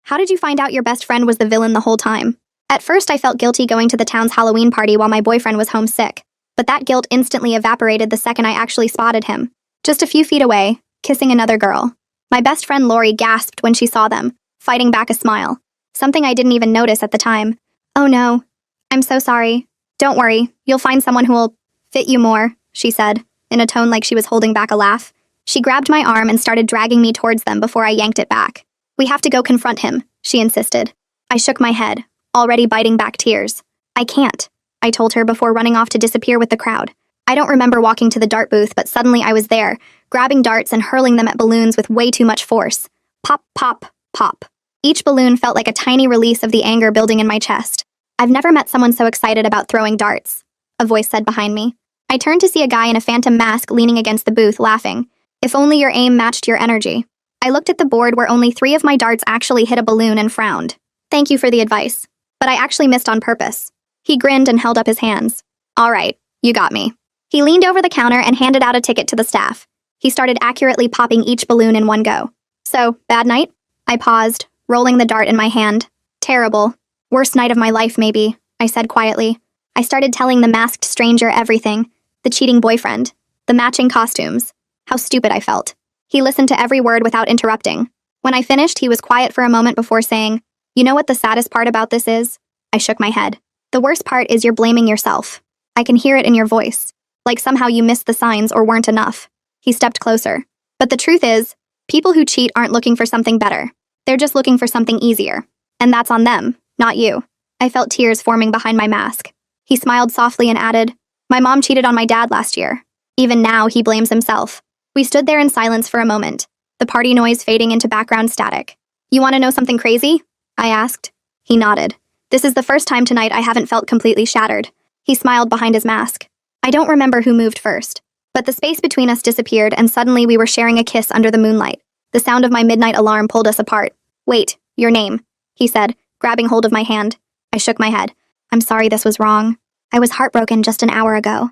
How did you find out your best friend was the villain the whole time? At first, I felt guilty going to the town's Halloween party while my boyfriend was homesick, but that guilt instantly evaporated the second I actually spotted him. Just a few feet away, kissing another girl. My best friend Lori gasped when she saw them, fighting back a smile. Something I didn't even notice at the time. Oh no. I'm so sorry. Don't worry, you'll find someone who will fit you more, she said, in a tone like she was holding back a laugh. She grabbed my arm and started dragging me towards them before I yanked it back. We have to go confront him, she insisted. I shook my head, already biting back tears. I can't, I told her before running off to disappear with the crowd. I don't remember walking to the dart booth, but suddenly I was there, grabbing darts and hurling them at balloons with way too much force. Pop, pop, pop. Each balloon felt like a tiny release of the anger building in my chest. I've never met someone so excited about throwing darts, a voice said behind me. I turned to see a guy in a phantom mask leaning against the booth, laughing. If only your aim matched your energy. I looked at the board where only 3 of my darts actually hit a balloon and frowned. Thank you for the advice, but I actually missed on purpose. He grinned and held up his hands. All right, you got me. He leaned over the counter and handed out a ticket to the staff. He started accurately popping each balloon in one go. So, bad night? I paused, rolling the dart in my hand. Terrible. Worst night of my life, maybe, I said quietly. I started telling the masked stranger everything. The cheating boyfriend. The matching costumes. How stupid I felt. He listened to every word without interrupting. When I finished, he was quiet for a moment before saying, You know what the saddest part about this is? I shook my head. The worst part is you're blaming yourself. I can hear it in your voice. Like somehow you missed the signs or weren't enough. He stepped closer. But the truth is, people who cheat aren't looking for something better. They're just looking for something easier. And that's on them, not you. I felt tears forming behind my mask. He smiled softly and added, My mom cheated on my dad last year. Even now, he blames himself. We stood there in silence for a moment, the party noise fading into background static. You want to know something crazy? I asked. He nodded. This is the first time tonight I haven't felt completely shattered. He smiled behind his mask. I don't remember who moved first, but the space between us disappeared and suddenly we were sharing a kiss under the moonlight. The sound of my midnight alarm pulled us apart. Wait, your name, he said, grabbing hold of my hand. I shook my head. I'm sorry this was wrong. I was heartbroken just an hour ago.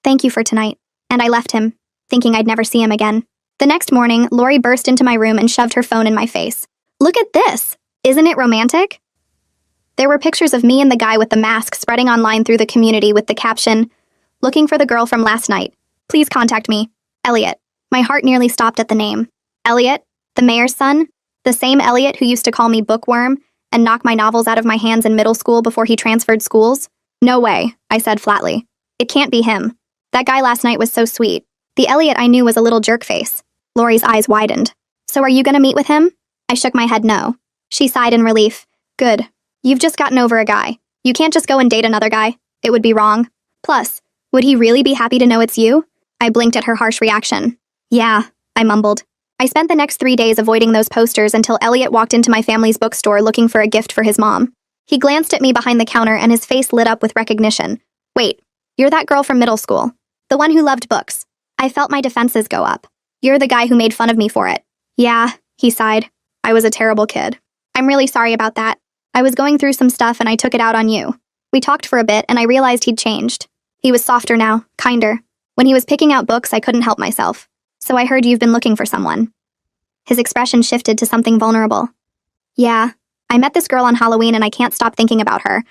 Thank you for tonight. And I left him, thinking I'd never see him again. The next morning, Lori burst into my room and shoved her phone in my face. Look at this! Isn't it romantic? There were pictures of me and the guy with the mask spreading online through the community with the caption, Looking for the girl from last night. Please contact me. Elliot. My heart nearly stopped at the name. Elliot? The mayor's son? The same Elliot who used to call me bookworm and knock my novels out of my hands in middle school before he transferred schools? No way, I said flatly. It can't be him. That guy last night was so sweet. The Elliot I knew was a little jerk face. Lori's eyes widened. So are you gonna meet with him? I shook my head no. She sighed in relief. Good. You've just gotten over a guy. You can't just go and date another guy. It would be wrong. Plus, would he really be happy to know it's you? I blinked at her harsh reaction. Yeah, I mumbled. I spent the next 3 days avoiding those posters until Elliot walked into my family's bookstore looking for a gift for his mom. He glanced at me behind the counter and his face lit up with recognition. Wait, you're that girl from middle school. The one who loved books. I felt my defenses go up. You're the guy who made fun of me for it. Yeah, he sighed. I was a terrible kid. I'm really sorry about that. I was going through some stuff and I took it out on you. We talked for a bit and I realized he'd changed. He was softer now, kinder. When he was picking out books, I couldn't help myself. So I heard you've been looking for someone. His expression shifted to something vulnerable. Yeah, I met this girl on Halloween and I can't stop thinking about her.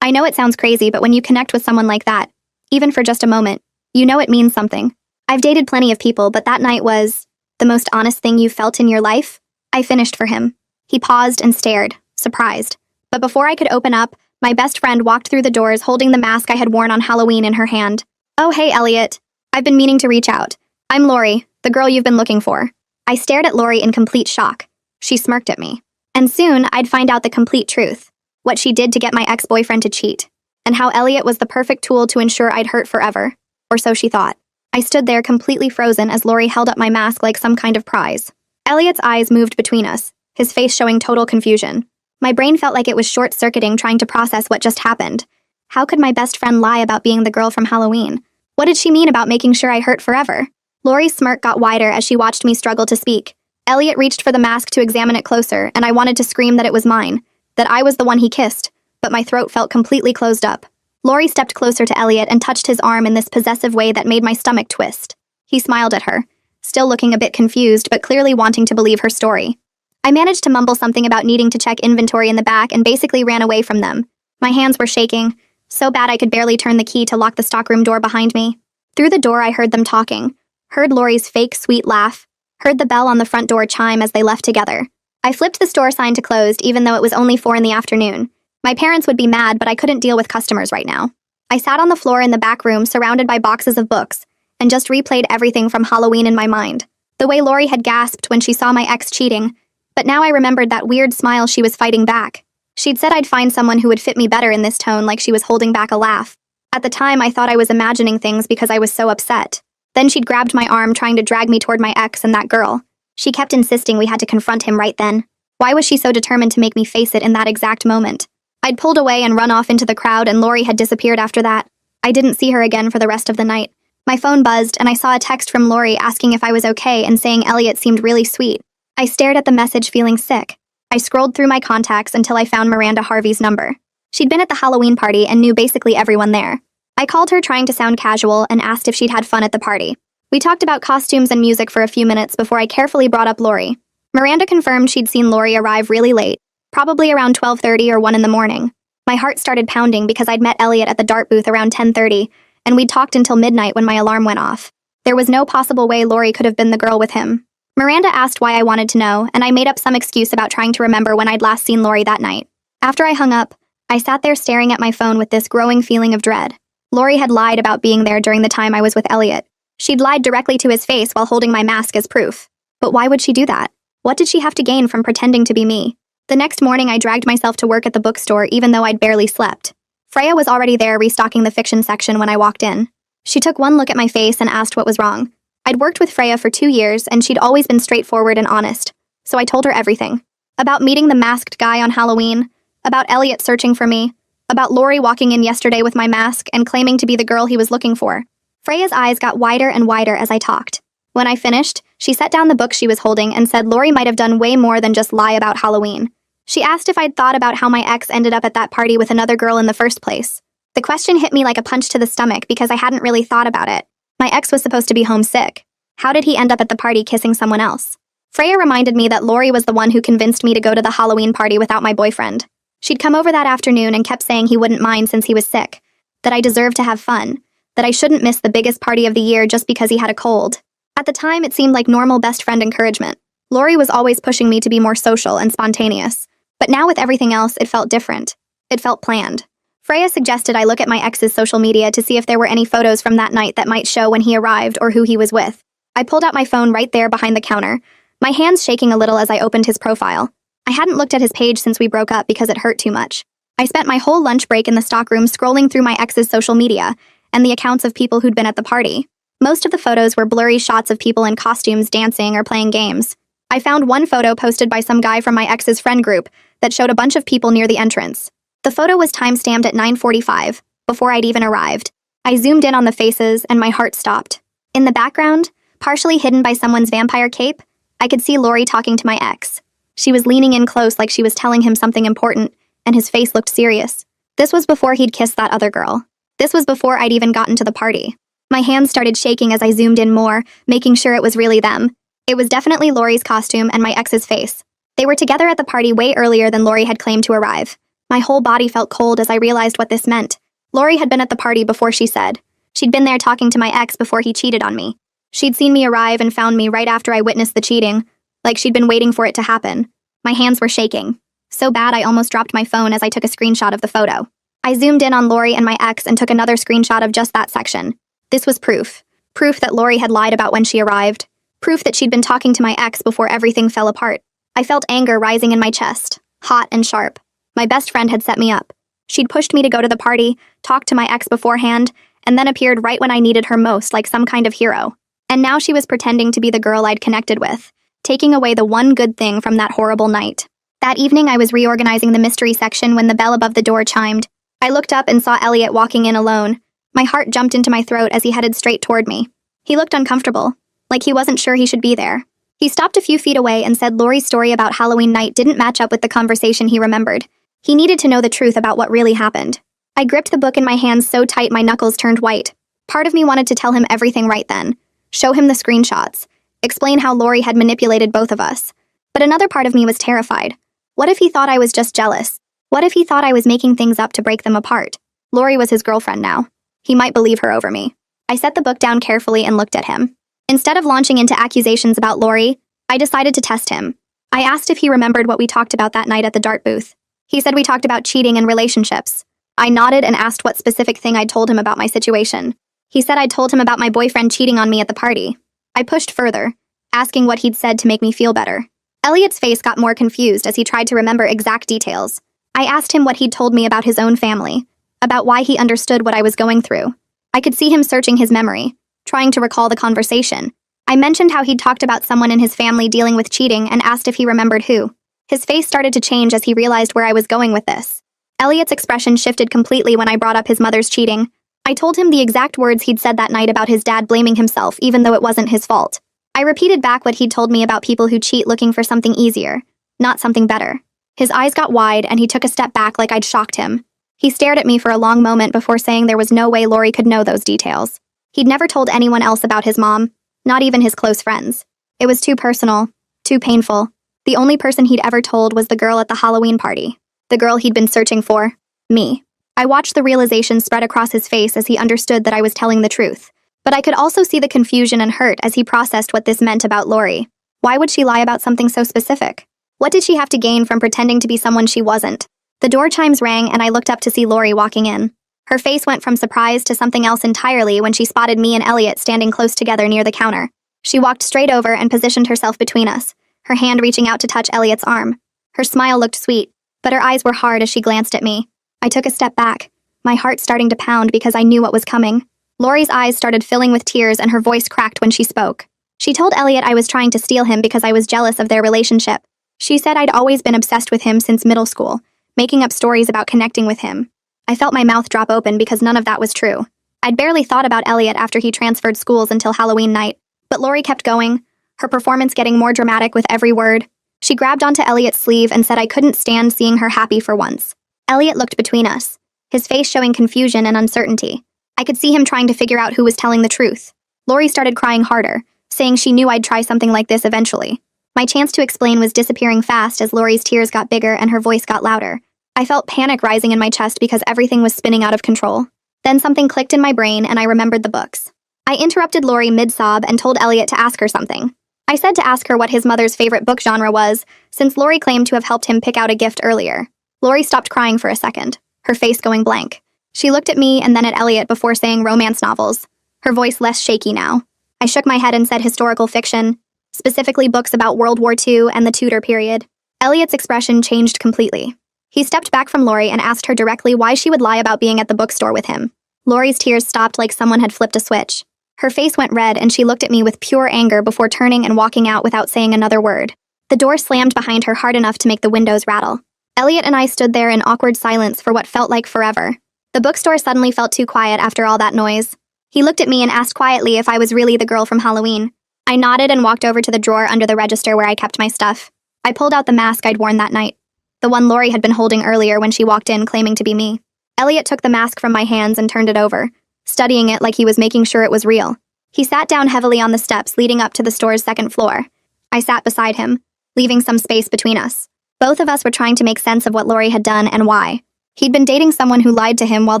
I know it sounds crazy, but when you connect with someone like that, even for just a moment, you know it means something. I've dated plenty of people, but that night was the most honest thing you felt in your life. I finished for him. He paused and stared, surprised. But before I could open up, my best friend walked through the doors holding the mask I had worn on Halloween in her hand. Oh, hey, Elliot. I've been meaning to reach out. I'm Lori, the girl you've been looking for. I stared at Lori in complete shock. She smirked at me. And soon, I'd find out the complete truth. What she did to get my ex-boyfriend to cheat. And how Elliot was the perfect tool to ensure I'd hurt forever. Or so she thought. I stood there completely frozen as Lori held up my mask like some kind of prize. Elliot's eyes moved between us, his face showing total confusion. My brain felt like it was short-circuiting trying to process what just happened. How could my best friend lie about being the girl from Halloween? What did she mean about making sure I hurt forever? Lori's smirk got wider as she watched me struggle to speak. Elliot reached for the mask to examine it closer, and I wanted to scream that it was mine, that I was the one he kissed, but my throat felt completely closed up. Lori stepped closer to Elliot and touched his arm in this possessive way that made my stomach twist. He smiled at her, still looking a bit confused but clearly wanting to believe her story. I managed to mumble something about needing to check inventory in the back and basically ran away from them. My hands were shaking, so bad I could barely turn the key to lock the stockroom door behind me. Through the door, I heard them talking, heard Lori's fake sweet laugh, heard the bell on the front door chime as they left together. I flipped the store sign to closed even though it was only 4 in the afternoon. My parents would be mad, but I couldn't deal with customers right now. I sat on the floor in the back room surrounded by boxes of books and just replayed everything from Halloween in my mind. The way Lori had gasped when she saw my ex cheating, but now I remembered that weird smile she was fighting back. She'd said I'd find someone who would fit me better in this tone, like she was holding back a laugh. At the time, I thought I was imagining things because I was so upset. Then she'd grabbed my arm, trying to drag me toward my ex and that girl. She kept insisting we had to confront him right then. Why was she so determined to make me face it in that exact moment? I'd pulled away and run off into the crowd, and Lori had disappeared after that. I didn't see her again for the rest of the night. My phone buzzed, and I saw a text from Lori asking if I was okay and saying Elliot seemed really sweet. I stared at the message, feeling sick. I scrolled through my contacts until I found Miranda Harvey's number. She'd been at the Halloween party and knew basically everyone there. I called her trying to sound casual and asked if she'd had fun at the party. We talked about costumes and music for a few minutes before I carefully brought up Lori. Miranda confirmed she'd seen Lori arrive really late, probably around 12:30 or 1 in the morning. My heart started pounding because I'd met Elliot at the dart booth around 10:30, and we'd talked until midnight when my alarm went off. There was no possible way Lori could have been the girl with him. Miranda asked why I wanted to know, and I made up some excuse about trying to remember when I'd last seen Lori that night. After I hung up, I sat there staring at my phone with this growing feeling of dread. Lori had lied about being there during the time I was with Elliot. She'd lied directly to his face while holding my mask as proof. But why would she do that? What did she have to gain from pretending to be me? The next morning, I dragged myself to work at the bookstore even though I'd barely slept. Freya was already there restocking the fiction section when I walked in. She took one look at my face and asked what was wrong. I'd worked with Freya for 2 years, and she'd always been straightforward and honest, so I told her everything. About meeting the masked guy on Halloween, about Elliot searching for me, about Lori walking in yesterday with my mask and claiming to be the girl he was looking for. Freya's eyes got wider and wider as I talked. When I finished, she set down the book she was holding and said Lori might have done way more than just lie about Halloween. She asked if I'd thought about how my ex ended up at that party with another girl in the first place. The question hit me like a punch to the stomach because I hadn't really thought about it. My ex was supposed to be homesick. How did he end up at the party kissing someone else? Freya reminded me that Lori was the one who convinced me to go to the Halloween party without my boyfriend. She'd come over that afternoon and kept saying he wouldn't mind since he was sick, that I deserved to have fun, that I shouldn't miss the biggest party of the year just because he had a cold. At the time, it seemed like normal best friend encouragement. Lori was always pushing me to be more social and spontaneous. But now with everything else, it felt different. It felt planned. Freya suggested I look at my ex's social media to see if there were any photos from that night that might show when he arrived or who he was with. I pulled out my phone right there behind the counter, my hands shaking a little as I opened his profile. I hadn't looked at his page since we broke up because it hurt too much. I spent my whole lunch break in the stockroom scrolling through my ex's social media and the accounts of people who'd been at the party. Most of the photos were blurry shots of people in costumes dancing or playing games. I found one photo posted by some guy from my ex's friend group that showed a bunch of people near the entrance. The photo was time-stamped at 9:45, before I'd even arrived. I zoomed in on the faces, and my heart stopped. In the background, partially hidden by someone's vampire cape, I could see Lori talking to my ex. She was leaning in close like she was telling him something important, and his face looked serious. This was before he'd kissed that other girl. This was before I'd even gotten to the party. My hands started shaking as I zoomed in more, making sure it was really them. It was definitely Lori's costume and my ex's face. They were together at the party way earlier than Lori had claimed to arrive. My whole body felt cold as I realized what this meant. Lori had been at the party before she said. She'd been there talking to my ex before he cheated on me. She'd seen me arrive and found me right after I witnessed the cheating, like she'd been waiting for it to happen. My hands were shaking. So bad I almost dropped my phone as I took a screenshot of the photo. I zoomed in on Lori and my ex and took another screenshot of just that section. This was proof. Proof that Lori had lied about when she arrived. Proof that she'd been talking to my ex before everything fell apart. I felt anger rising in my chest, hot and sharp. My best friend had set me up. She'd pushed me to go to the party, talked to my ex beforehand, and then appeared right when I needed her most like some kind of hero. And now she was pretending to be the girl I'd connected with, taking away the one good thing from that horrible night. That evening I was reorganizing the mystery section when the bell above the door chimed. I looked up and saw Elliot walking in alone. My heart jumped into my throat as he headed straight toward me. He looked uncomfortable, like he wasn't sure he should be there. He stopped a few feet away and said Lori's story about Halloween night didn't match up with the conversation he remembered. He needed to know the truth about what really happened. I gripped the book in my hands so tight my knuckles turned white. Part of me wanted to tell him everything right then. Show him the screenshots. Explain how Lori had manipulated both of us. But another part of me was terrified. What if he thought I was just jealous? What if he thought I was making things up to break them apart? Lori was his girlfriend now. He might believe her over me. I set the book down carefully and looked at him. Instead of launching into accusations about Lori, I decided to test him. I asked if he remembered what we talked about that night at the dart booth. He said we talked about cheating and relationships. I nodded and asked what specific thing I'd told him about my situation. He said I'd told him about my boyfriend cheating on me at the party. I pushed further, asking what he'd said to make me feel better. Elliot's face got more confused as he tried to remember exact details. I asked him what he'd told me about his own family, about why he understood what I was going through. I could see him searching his memory, trying to recall the conversation. I mentioned how he'd talked about someone in his family dealing with cheating and asked if he remembered who. His face started to change as he realized where I was going with this. Elliot's expression shifted completely when I brought up his mother's cheating. I told him the exact words he'd said that night about his dad blaming himself even though it wasn't his fault. I repeated back what he'd told me about people who cheat looking for something easier, not something better. His eyes got wide and he took a step back like I'd shocked him. He stared at me for a long moment before saying there was no way Lori could know those details. He'd never told anyone else about his mom, not even his close friends. It was too personal, too painful. The only person he'd ever told was the girl at the Halloween party. The girl he'd been searching for. Me. I watched the realization spread across his face as he understood that I was telling the truth. But I could also see the confusion and hurt as he processed what this meant about Lori. Why would she lie about something so specific? What did she have to gain from pretending to be someone she wasn't? The door chimes rang and I looked up to see Lori walking in. Her face went from surprise to something else entirely when she spotted me and Elliot standing close together near the counter. She walked straight over and positioned herself between us, her hand reaching out to touch Elliot's arm. Her smile looked sweet, but her eyes were hard as she glanced at me. I took a step back, my heart starting to pound because I knew what was coming. Lori's eyes started filling with tears and her voice cracked when she spoke. She told Elliot I was trying to steal him because I was jealous of their relationship. She said I'd always been obsessed with him since middle school, making up stories about connecting with him. I felt my mouth drop open because none of that was true. I'd barely thought about Elliot after he transferred schools until Halloween night, but Lori kept going, her performance getting more dramatic with every word. She grabbed onto Elliot's sleeve and said I couldn't stand seeing her happy for once. Elliot looked between us, his face showing confusion and uncertainty. I could see him trying to figure out who was telling the truth. Lori started crying harder, saying she knew I'd try something like this eventually. My chance to explain was disappearing fast as Lori's tears got bigger and her voice got louder. I felt panic rising in my chest because everything was spinning out of control. Then something clicked in my brain and I remembered the books. I interrupted Lori mid-sob and told Elliot to ask her something. I said to ask her what his mother's favorite book genre was, since Lori claimed to have helped him pick out a gift earlier. Lori stopped crying for a second, her face going blank. She looked at me and then at Elliot before saying romance novels, her voice less shaky now. I shook my head and said historical fiction, specifically books about World War II and the Tudor period. Elliot's expression changed completely. He stepped back from Lori and asked her directly why she would lie about being at the bookstore with him. Lori's tears stopped like someone had flipped a switch. Her face went red and she looked at me with pure anger before turning and walking out without saying another word. The door slammed behind her hard enough to make the windows rattle. Elliot and I stood there in awkward silence for what felt like forever. The bookstore suddenly felt too quiet after all that noise. He looked at me and asked quietly if I was really the girl from Halloween. I nodded and walked over to the drawer under the register where I kept my stuff. I pulled out the mask I'd worn that night, the one Lori had been holding earlier when she walked in claiming to be me. Elliot took the mask from my hands and turned it over, studying it like he was making sure it was real. He sat down heavily on the steps leading up to the store's second floor. I sat beside him, leaving some space between us. Both of us were trying to make sense of what Lori had done and why. He'd been dating someone who lied to him while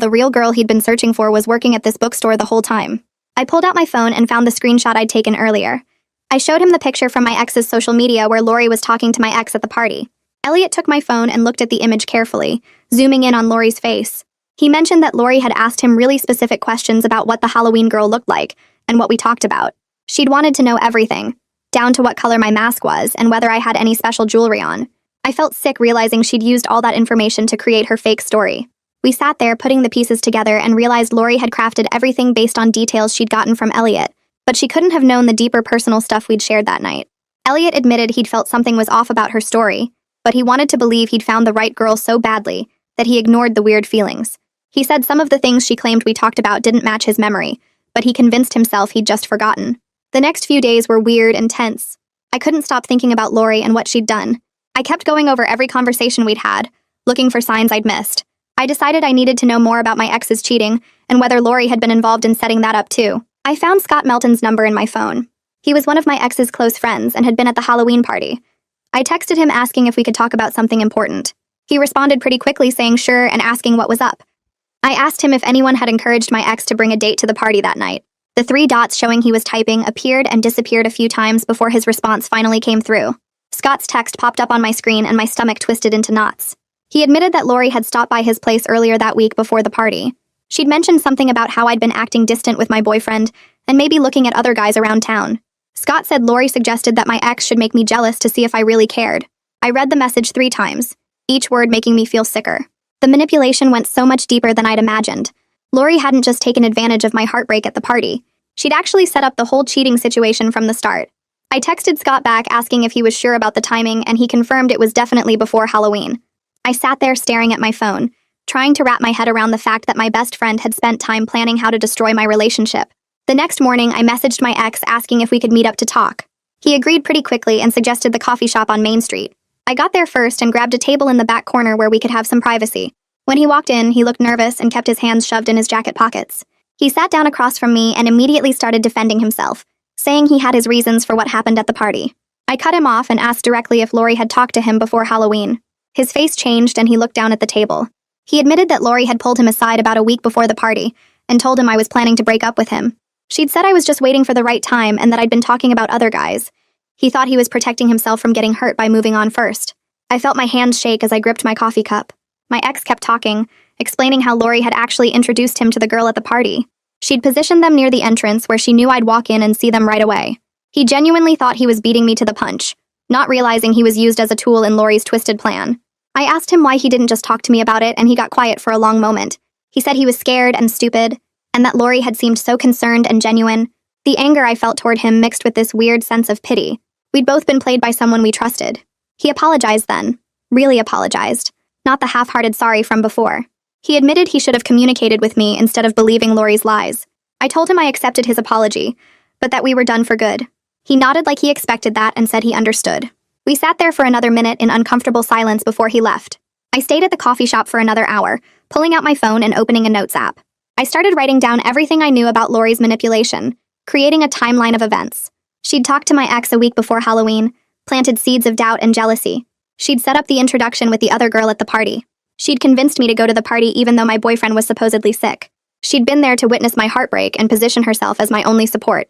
the real girl he'd been searching for was working at this bookstore the whole time. I pulled out my phone and found the screenshot I'd taken earlier. I showed him the picture from my ex's social media where Lori was talking to my ex at the party. Elliot took my phone and looked at the image carefully, zooming in on Lori's face. He mentioned that Lori had asked him really specific questions about what the Halloween girl looked like and what we talked about. She'd wanted to know everything, down to what color my mask was and whether I had any special jewelry on. I felt sick realizing she'd used all that information to create her fake story. We sat there putting the pieces together and realized Lori had crafted everything based on details she'd gotten from Elliot, but she couldn't have known the deeper personal stuff we'd shared that night. Elliot admitted he'd felt something was off about her story, but he wanted to believe he'd found the right girl so badly that he ignored the weird feelings. He said some of the things she claimed we talked about didn't match his memory, but he convinced himself he'd just forgotten. The next few days were weird and tense. I couldn't stop thinking about Lori and what she'd done. I kept going over every conversation we'd had, looking for signs I'd missed. I decided I needed to know more about my ex's cheating and whether Lori had been involved in setting that up too. I found Scott Melton's number in my phone. He was one of my ex's close friends and had been at the Halloween party. I texted him asking if we could talk about something important. He responded pretty quickly saying sure and asking what was up. I asked him if anyone had encouraged my ex to bring a date to the party that night. The 3 dots showing he was typing appeared and disappeared a few times before his response finally came through. Scott's text popped up on my screen and my stomach twisted into knots. He admitted that Lori had stopped by his place earlier that week before the party. She'd mentioned something about how I'd been acting distant with my boyfriend and maybe looking at other guys around town. Scott said Lori suggested that my ex should make me jealous to see if I really cared. I read the message 3 times, each word making me feel sicker. The manipulation went so much deeper than I'd imagined. Lori hadn't just taken advantage of my heartbreak at the party. She'd actually set up the whole cheating situation from the start. I texted Scott back asking if he was sure about the timing, and he confirmed it was definitely before Halloween. I sat there staring at my phone, trying to wrap my head around the fact that my best friend had spent time planning how to destroy my relationship. The next morning, I messaged my ex asking if we could meet up to talk. He agreed pretty quickly and suggested the coffee shop on Main Street. I got there first and grabbed a table in the back corner where we could have some privacy. When he walked in, he looked nervous and kept his hands shoved in his jacket pockets. He sat down across from me and immediately started defending himself, saying he had his reasons for what happened at the party. I cut him off and asked directly if Lori had talked to him before Halloween. His face changed and he looked down at the table. He admitted that Lori had pulled him aside about a week before the party and told him I was planning to break up with him. She'd said I was just waiting for the right time and that I'd been talking about other guys. He thought he was protecting himself from getting hurt by moving on first. I felt my hands shake as I gripped my coffee cup. My ex kept talking, explaining how Lori had actually introduced him to the girl at the party. She'd positioned them near the entrance where she knew I'd walk in and see them right away. He genuinely thought he was beating me to the punch, not realizing he was used as a tool in Lori's twisted plan. I asked him why he didn't just talk to me about it, and he got quiet for a long moment. He said he was scared and stupid, and that Lori had seemed so concerned and genuine. The anger I felt toward him mixed with this weird sense of pity. We'd both been played by someone we trusted. He apologized then. Really apologized. Not the half-hearted sorry from before. He admitted he should have communicated with me instead of believing Lori's lies. I told him I accepted his apology, but that we were done for good. He nodded like he expected that and said he understood. We sat there for another minute in uncomfortable silence before he left. I stayed at the coffee shop for another hour, pulling out my phone and opening a notes app. I started writing down everything I knew about Lori's manipulation, creating a timeline of events. She'd talked to my ex a week before Halloween, planted seeds of doubt and jealousy. She'd set up the introduction with the other girl at the party. She'd convinced me to go to the party even though my boyfriend was supposedly sick. She'd been there to witness my heartbreak and position herself as my only support.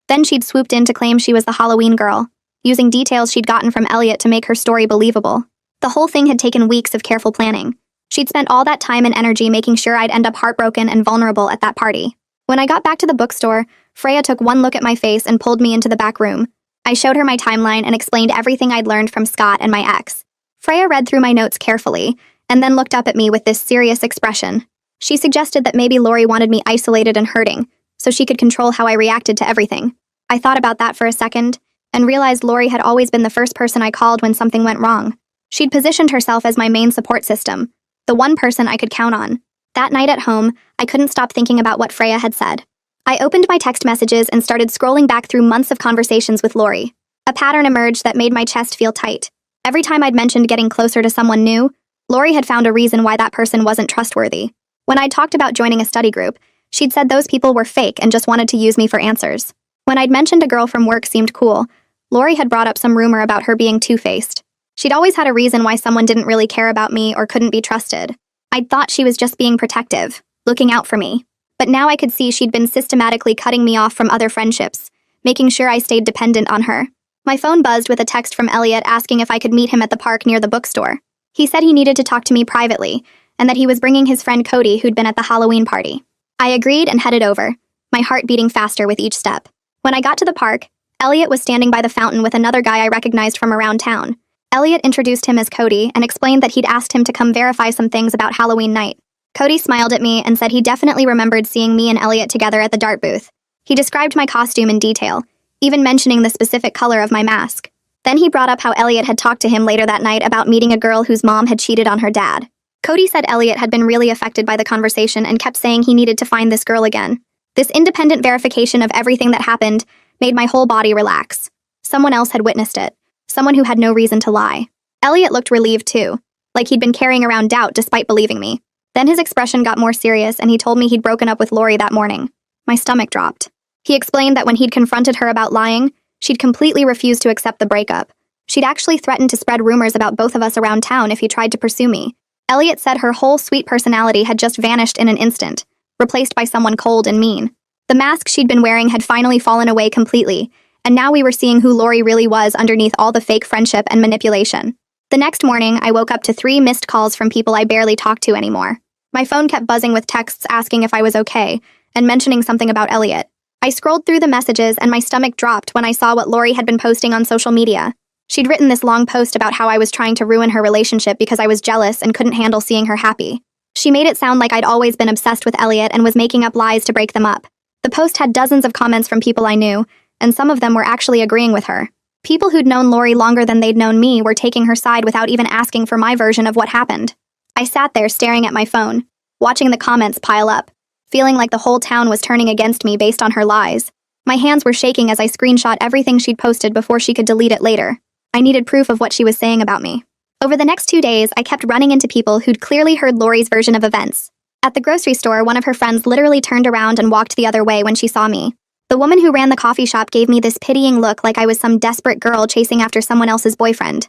Then she'd swooped in to claim she was the Halloween girl, using details she'd gotten from Elliot to make her story believable. The whole thing had taken weeks of careful planning. She'd spent all that time and energy making sure I'd end up heartbroken and vulnerable at that party. When I got back to the bookstore, Freya took one look at my face and pulled me into the back room. I showed her my timeline and explained everything I'd learned from Scott and my ex. Freya read through my notes carefully, and then looked up at me with this serious expression. She suggested that maybe Lori wanted me isolated and hurting, so she could control how I reacted to everything. I thought about that for a second, and realized Lori had always been the first person I called when something went wrong. She'd positioned herself as my main support system, the one person I could count on. That night at home, I couldn't stop thinking about what Freya had said. I opened my text messages and started scrolling back through months of conversations with Lori. A pattern emerged that made my chest feel tight. Every time I'd mentioned getting closer to someone new, Lori had found a reason why that person wasn't trustworthy. When I'd talked about joining a study group, she'd said those people were fake and just wanted to use me for answers. When I'd mentioned a girl from work seemed cool, Lori had brought up some rumor about her being two-faced. She'd always had a reason why someone didn't really care about me or couldn't be trusted. I'd thought she was just being protective, looking out for me. But now I could see she'd been systematically cutting me off from other friendships, making sure I stayed dependent on her. My phone buzzed with a text from Elliot asking if I could meet him at the park near the bookstore. He said he needed to talk to me privately, and that he was bringing his friend Cody who'd been at the Halloween party. I agreed and headed over, my heart beating faster with each step. When I got to the park, Elliot was standing by the fountain with another guy I recognized from around town. Elliot introduced him as Cody and explained that he'd asked him to come verify some things about Halloween night. Cody smiled at me and said he definitely remembered seeing me and Elliot together at the dart booth. He described my costume in detail, even mentioning the specific color of my mask. Then he brought up how Elliot had talked to him later that night about meeting a girl whose mom had cheated on her dad. Cody said Elliot had been really affected by the conversation and kept saying he needed to find this girl again. This independent verification of everything that happened made my whole body relax. Someone else had witnessed it. Someone who had no reason to lie. Elliot looked relieved too, like he'd been carrying around doubt despite believing me. Then his expression got more serious and he told me he'd broken up with Lori that morning. My stomach dropped. He explained that when he'd confronted her about lying, she'd completely refused to accept the breakup. She'd actually threatened to spread rumors about both of us around town if he tried to pursue me. Elliot said her whole sweet personality had just vanished in an instant, replaced by someone cold and mean. The mask she'd been wearing had finally fallen away completely, and now we were seeing who Lori really was underneath all the fake friendship and manipulation. The next morning, I woke up to 3 missed calls from people I barely talked to anymore. My phone kept buzzing with texts asking if I was okay, and mentioning something about Elliot. I scrolled through the messages and my stomach dropped when I saw what Lori had been posting on social media. She'd written this long post about how I was trying to ruin her relationship because I was jealous and couldn't handle seeing her happy. She made it sound like I'd always been obsessed with Elliot and was making up lies to break them up. The post had dozens of comments from people I knew, and some of them were actually agreeing with her. People who'd known Lori longer than they'd known me were taking her side without even asking for my version of what happened. I sat there staring at my phone, watching the comments pile up, feeling like the whole town was turning against me based on her lies. My hands were shaking as I screenshot everything she'd posted before she could delete it later. I needed proof of what she was saying about me. Over the next 2 days, I kept running into people who'd clearly heard Lori's version of events. At the grocery store, one of her friends literally turned around and walked the other way when she saw me. The woman who ran the coffee shop gave me this pitying look like I was some desperate girl chasing after someone else's boyfriend.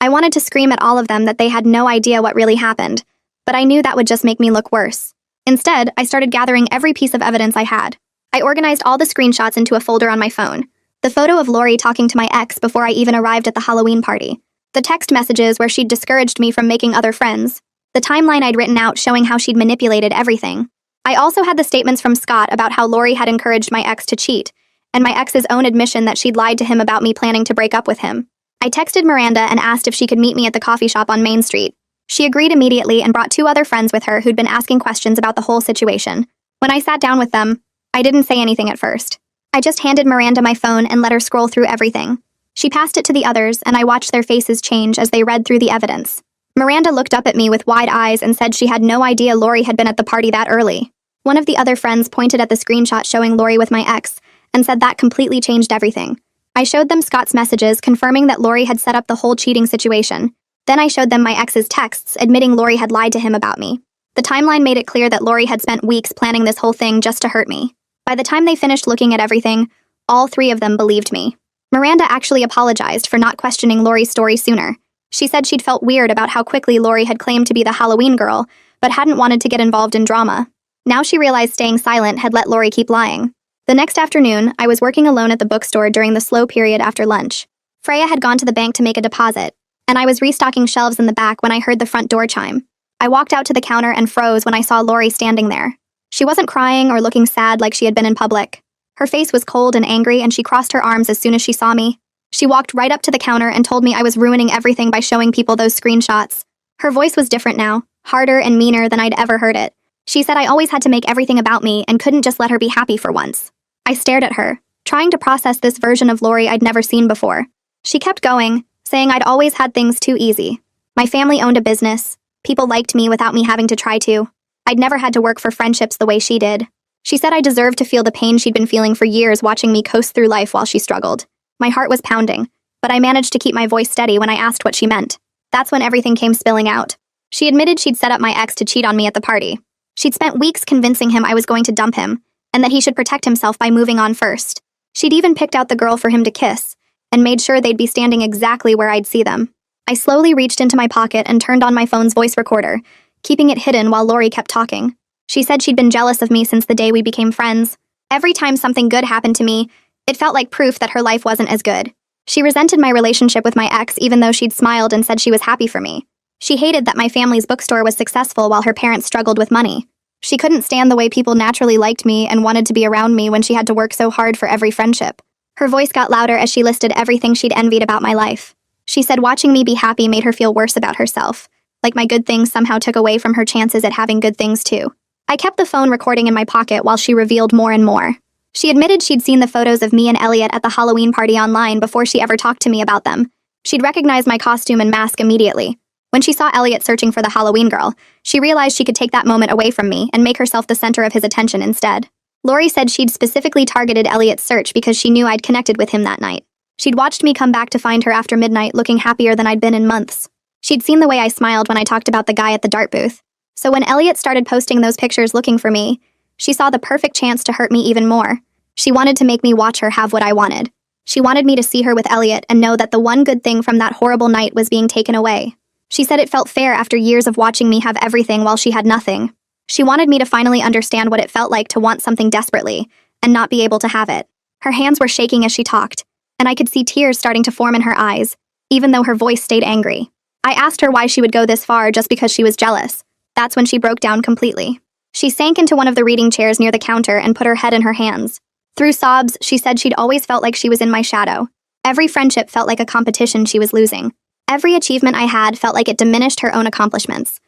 I wanted to scream at all of them that they had no idea what really happened, but I knew that would just make me look worse. Instead, I started gathering every piece of evidence I had. I organized all the screenshots into a folder on my phone. The photo of Lori talking to my ex before I even arrived at the Halloween party. The text messages where she'd discouraged me from making other friends. The timeline I'd written out showing how she'd manipulated everything. I also had the statements from Scott about how Lori had encouraged my ex to cheat, and my ex's own admission that she'd lied to him about me planning to break up with him. I texted Miranda and asked if she could meet me at the coffee shop on Main Street. She agreed immediately and brought 2 other friends with her who'd been asking questions about the whole situation. When I sat down with them, I didn't say anything at first. I just handed Miranda my phone and let her scroll through everything. She passed it to the others, and I watched their faces change as they read through the evidence. Miranda looked up at me with wide eyes and said she had no idea Lori had been at the party that early. One of the other friends pointed at the screenshot showing Lori with my ex and said that completely changed everything. I showed them Scott's messages confirming that Lori had set up the whole cheating situation. Then I showed them my ex's texts admitting Lori had lied to him about me. The timeline made it clear that Lori had spent weeks planning this whole thing just to hurt me. By the time they finished looking at everything, all 3 of them believed me. Miranda actually apologized for not questioning Lori's story sooner. She said she'd felt weird about how quickly Lori had claimed to be the Halloween girl, but hadn't wanted to get involved in drama. Now she realized staying silent had let Lori keep lying. The next afternoon, I was working alone at the bookstore during the slow period after lunch. Freya had gone to the bank to make a deposit, and I was restocking shelves in the back when I heard the front door chime. I walked out to the counter and froze when I saw Lori standing there. She wasn't crying or looking sad like she had been in public. Her face was cold and angry, and she crossed her arms as soon as she saw me. She walked right up to the counter and told me I was ruining everything by showing people those screenshots. Her voice was different now, harder and meaner than I'd ever heard it. She said I always had to make everything about me and couldn't just let her be happy for once. I stared at her, trying to process this version of Lori I'd never seen before. She kept going, saying I'd always had things too easy. My family owned a business. People liked me without me having to try to. I'd never had to work for friendships the way she did. She said I deserved to feel the pain she'd been feeling for years watching me coast through life while she struggled. My heart was pounding, but I managed to keep my voice steady when I asked what she meant. That's when everything came spilling out. She admitted she'd set up my ex to cheat on me at the party. She'd spent weeks convincing him I was going to dump him, and that he should protect himself by moving on first. She'd even picked out the girl for him to kiss, and made sure they'd be standing exactly where I'd see them. I slowly reached into my pocket and turned on my phone's voice recorder, keeping it hidden while Lori kept talking. She said she'd been jealous of me since the day we became friends. Every time something good happened to me, it felt like proof that her life wasn't as good. She resented my relationship with my ex even though she'd smiled and said she was happy for me. She hated that my family's bookstore was successful while her parents struggled with money. She couldn't stand the way people naturally liked me and wanted to be around me when she had to work so hard for every friendship. Her voice got louder as she listed everything she'd envied about my life. She said watching me be happy made her feel worse about herself, like my good things somehow took away from her chances at having good things too. I kept the phone recording in my pocket while she revealed more and more. She admitted she'd seen the photos of me and Elliot at the Halloween party online before she ever talked to me about them. She'd recognized my costume and mask immediately. When she saw Elliot searching for the Halloween girl, she realized she could take that moment away from me and make herself the center of his attention instead. Lori said she'd specifically targeted Elliot's search because she knew I'd connected with him that night. She'd watched me come back to find her after midnight looking happier than I'd been in months. She'd seen the way I smiled when I talked about the guy at the dart booth. So when Elliot started posting those pictures looking for me, she saw the perfect chance to hurt me even more. She wanted to make me watch her have what I wanted. She wanted me to see her with Elliot and know that the one good thing from that horrible night was being taken away. She said it felt fair after years of watching me have everything while she had nothing. She wanted me to finally understand what it felt like to want something desperately and not be able to have it. Her hands were shaking as she talked, and I could see tears starting to form in her eyes, even though her voice stayed angry. I asked her why she would go this far just because she was jealous. That's when she broke down completely. She sank into one of the reading chairs near the counter and put her head in her hands. Through sobs, she said she'd always felt like she was in my shadow. Every friendship felt like a competition she was losing. Every achievement I had felt like it diminished her own accomplishments.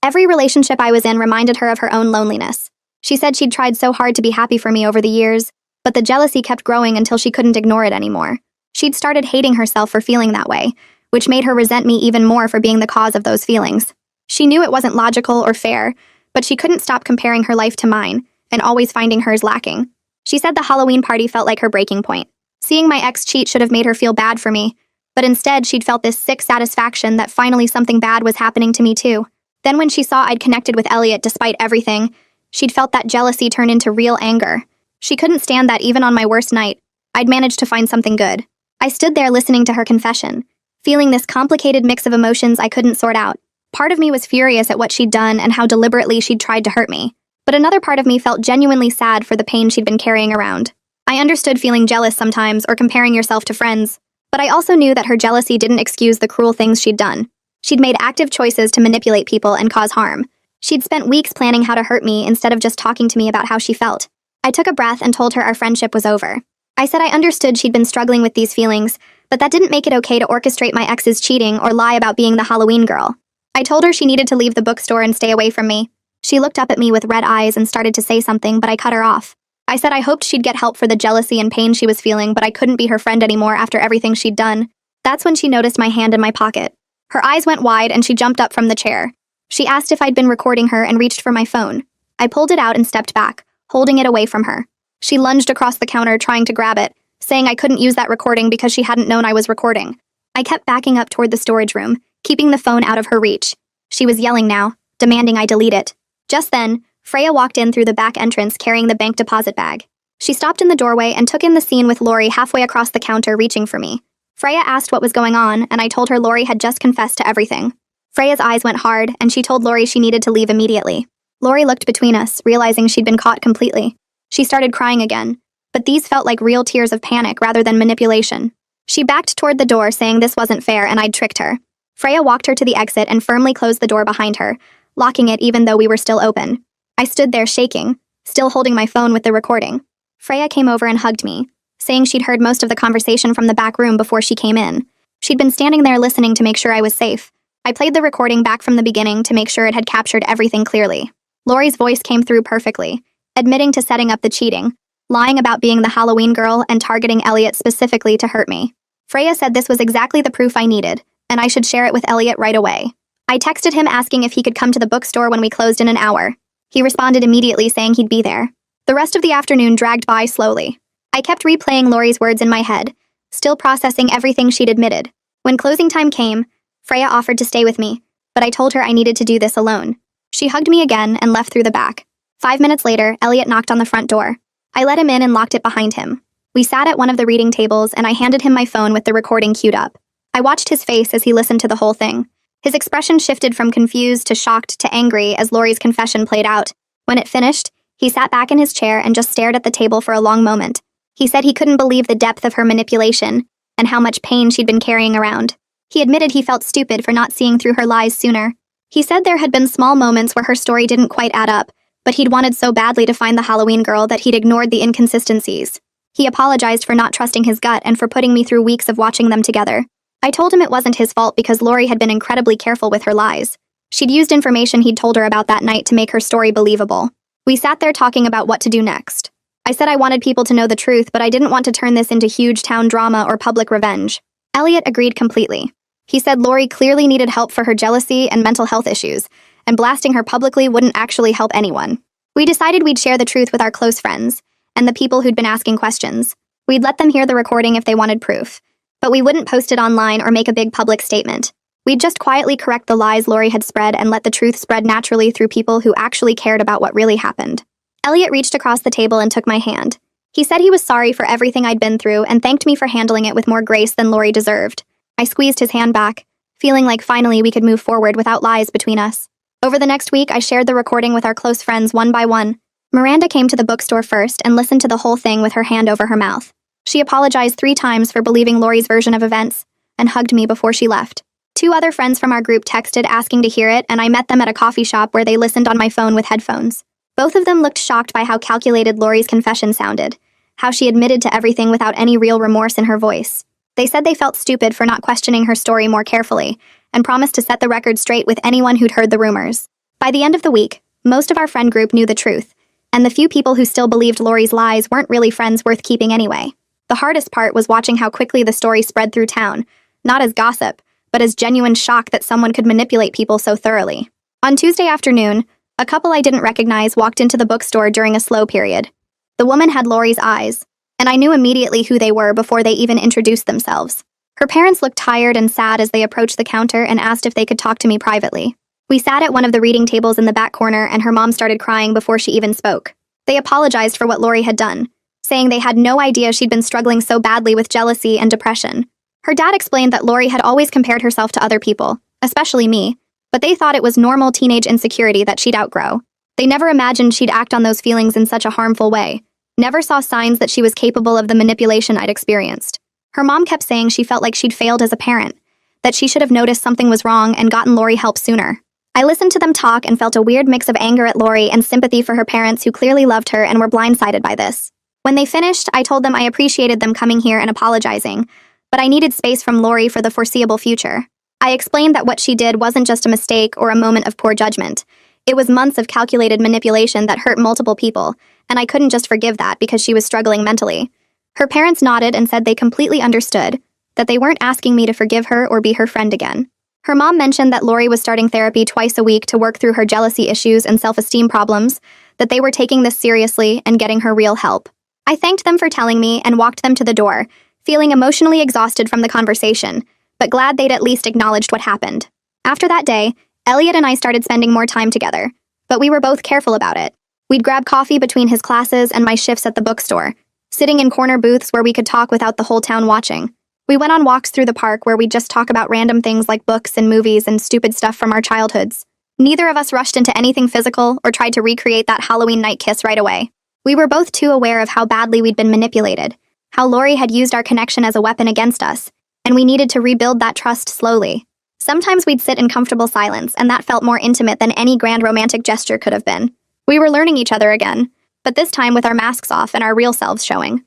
Every relationship I was in reminded her of her own loneliness. She said she'd tried so hard to be happy for me over the years, but the jealousy kept growing until she couldn't ignore it anymore. She'd started hating herself for feeling that way, which made her resent me even more for being the cause of those feelings. She knew it wasn't logical or fair, but she couldn't stop comparing her life to mine and always finding hers lacking. She said the Halloween party felt like her breaking point. Seeing my ex cheat should have made her feel bad for me, but instead she'd felt this sick satisfaction that finally something bad was happening to me too. Then when she saw I'd connected with Elliot despite everything, she'd felt that jealousy turn into real anger. She couldn't stand that even on my worst night, I'd managed to find something good. I stood there listening to her confession, feeling this complicated mix of emotions I couldn't sort out. Part of me was furious at what she'd done and how deliberately she'd tried to hurt me, but another part of me felt genuinely sad for the pain she'd been carrying around. I understood feeling jealous sometimes or comparing yourself to friends, but I also knew that her jealousy didn't excuse the cruel things she'd done. She'd made active choices to manipulate people and cause harm. She'd spent weeks planning how to hurt me instead of just talking to me about how she felt. I took a breath and told her our friendship was over. I said I understood she'd been struggling with these feelings, but that didn't make it okay to orchestrate my ex's cheating or lie about being the Halloween girl. I told her she needed to leave the bookstore and stay away from me. She looked up at me with red eyes and started to say something, but I cut her off. I said I hoped she'd get help for the jealousy and pain she was feeling, but I couldn't be her friend anymore after everything she'd done. That's when she noticed my hand in my pocket. Her eyes went wide and she jumped up from the chair. She asked if I'd been recording her and reached for my phone. I pulled it out and stepped back, holding it away from her. She lunged across the counter trying to grab it, saying I couldn't use that recording because she hadn't known I was recording. I kept backing up toward the storage room, keeping the phone out of her reach. She was yelling now, demanding I delete it. Just then, Freya walked in through the back entrance carrying the bank deposit bag. She stopped in the doorway and took in the scene with Lori halfway across the counter reaching for me. Freya asked what was going on, and I told her Lori had just confessed to everything. Freya's eyes went hard, and she told Lori she needed to leave immediately. Lori looked between us, realizing she'd been caught completely. She started crying again, but these felt like real tears of panic rather than manipulation. She backed toward the door, saying this wasn't fair and I'd tricked her. Freya walked her to the exit and firmly closed the door behind her, locking it even though we were still open. I stood there shaking, still holding my phone with the recording. Freya came over and hugged me, saying she'd heard most of the conversation from the back room before she came in. She'd been standing there listening to make sure I was safe. I played the recording back from the beginning to make sure it had captured everything clearly. Lori's voice came through perfectly, admitting to setting up the cheating, lying about being the Halloween girl and targeting Elliot specifically to hurt me. Freya said this was exactly the proof I needed, and I should share it with Elliot right away. I texted him asking if he could come to the bookstore when we closed in an hour. He responded immediately saying he'd be there. The rest of the afternoon dragged by slowly. I kept replaying Lori's words in my head, still processing everything she'd admitted. When closing time came, Freya offered to stay with me, but I told her I needed to do this alone. She hugged me again and left through the back. 5 minutes later, Elliot knocked on the front door. I let him in and locked it behind him. We sat at one of the reading tables and I handed him my phone with the recording queued up. I watched his face as he listened to the whole thing. His expression shifted from confused to shocked to angry as Lori's confession played out. When it finished, he sat back in his chair and just stared at the table for a long moment. He said he couldn't believe the depth of her manipulation and how much pain she'd been carrying around. He admitted he felt stupid for not seeing through her lies sooner. He said there had been small moments where her story didn't quite add up, but he'd wanted so badly to find the Halloween girl that he'd ignored the inconsistencies. He apologized for not trusting his gut and for putting me through weeks of watching them together. I told him it wasn't his fault because Lori had been incredibly careful with her lies. She'd used information he'd told her about that night to make her story believable. We sat there talking about what to do next. I said I wanted people to know the truth, but I didn't want to turn this into huge town drama or public revenge. Elliot agreed completely. He said Lori clearly needed help for her jealousy and mental health issues, and blasting her publicly wouldn't actually help anyone. We decided we'd share the truth with our close friends, and the people who'd been asking questions. We'd let them hear the recording if they wanted proof, but we wouldn't post it online or make a big public statement. We'd just quietly correct the lies Lori had spread and let the truth spread naturally through people who actually cared about what really happened. Elliot reached across the table and took my hand. He said he was sorry for everything I'd been through and thanked me for handling it with more grace than Lori deserved. I squeezed his hand back, feeling like finally we could move forward without lies between us. Over the next week, I shared the recording with our close friends one by one. Miranda came to the bookstore first and listened to the whole thing with her hand over her mouth. She apologized 3 times for believing Lori's version of events and hugged me before she left. 2 other friends from our group texted asking to hear it, and I met them at a coffee shop where they listened on my phone with headphones. Both of them looked shocked by how calculated Lori's confession sounded, how she admitted to everything without any real remorse in her voice. They said they felt stupid for not questioning her story more carefully, and promised to set the record straight with anyone who'd heard the rumors. By the end of the week, most of our friend group knew the truth, and the few people who still believed Lori's lies weren't really friends worth keeping anyway. The hardest part was watching how quickly the story spread through town, not as gossip, but as genuine shock that someone could manipulate people so thoroughly. On Tuesday afternoon, a couple I didn't recognize walked into the bookstore during a slow period. The woman had Lori's eyes, and I knew immediately who they were before they even introduced themselves. Her parents looked tired and sad as they approached the counter and asked if they could talk to me privately. We sat at one of the reading tables in the back corner, and her mom started crying before she even spoke. They apologized for what Lori had done, saying they had no idea she'd been struggling so badly with jealousy and depression. Her dad explained that Lori had always compared herself to other people, especially me, but they thought it was normal teenage insecurity that she'd outgrow. They never imagined she'd act on those feelings in such a harmful way, never saw signs that she was capable of the manipulation I'd experienced. Her mom kept saying she felt like she'd failed as a parent, that she should have noticed something was wrong and gotten Lori help sooner. I listened to them talk and felt a weird mix of anger at Lori and sympathy for her parents who clearly loved her and were blindsided by this. When they finished, I told them I appreciated them coming here and apologizing, but I needed space from Lori for the foreseeable future. I explained that what she did wasn't just a mistake or a moment of poor judgment. It was months of calculated manipulation that hurt multiple people, and I couldn't just forgive that because she was struggling mentally. Her parents nodded and said they completely understood, that they weren't asking me to forgive her or be her friend again. Her mom mentioned that Lori was starting therapy twice a week to work through her jealousy issues and self-esteem problems, that they were taking this seriously and getting her real help. I thanked them for telling me and walked them to the door, feeling emotionally exhausted from the conversation, but glad they'd at least acknowledged what happened. After that day, Elliot and I started spending more time together, but we were both careful about it. We'd grab coffee between his classes and my shifts at the bookstore, sitting in corner booths where we could talk without the whole town watching. We went on walks through the park where we'd just talk about random things like books and movies and stupid stuff from our childhoods. Neither of us rushed into anything physical or tried to recreate that Halloween night kiss right away. We were both too aware of how badly we'd been manipulated, how Lori had used our connection as a weapon against us, and we needed to rebuild that trust slowly. Sometimes we'd sit in comfortable silence, and that felt more intimate than any grand romantic gesture could have been. We were learning each other again, but this time with our masks off and our real selves showing.